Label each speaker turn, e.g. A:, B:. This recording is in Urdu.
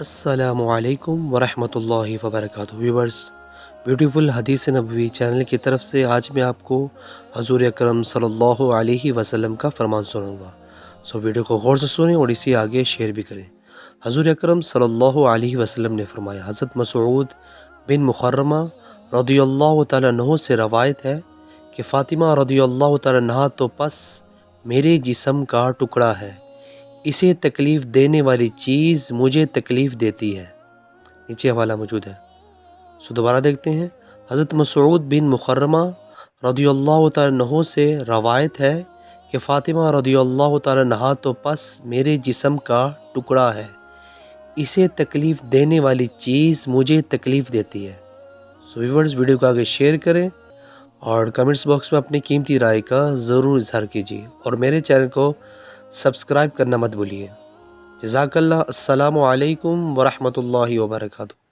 A: السلام علیکم ورحمۃ اللہ وبرکاتہ ویورز، بیوٹیفل حدیث نبوی چینل کی طرف سے آج میں آپ کو حضور اکرم صلی اللہ علیہ وسلم کا فرمان سناؤں گا۔ ویڈیو کو غور سے سنیں اور اسی آگے شیئر بھی کریں۔ حضور اکرم صلی اللہ علیہ وسلم نے فرمایا، حضرت مسعود بن مخرمہ رضی اللہ تعالیٰ عنہ سے روایت ہے کہ فاطمہ رضی اللہ تعالیٰ عنہ تو پس میرے جسم کا ٹکڑا ہے، اسے تکلیف دینے والی چیز مجھے تکلیف دیتی ہے۔ نیچے حوالہ موجود ہے، دوبارہ دیکھتے ہیں۔ حضرت مسعود بن مخرمہ رضی اللہ تعالیٰ عنہ سے روایت ہے کہ فاطمہ رضی اللہ تعالیٰ عنہ تو پس میرے جسم کا ٹکڑا ہے، اسے تکلیف دینے والی چیز مجھے تکلیف دیتی ہے۔ ویورز، ویڈیو کو آگے شیئر کریں اور کمنٹس باکس میں اپنی قیمتی رائے کا ضرور اظہار کیجیے اور میرے چینل کو سبسکرائب کرنا مت بھولیے۔ جزاک اللہ۔ السلام علیکم ورحمۃ اللہ وبرکاتہ۔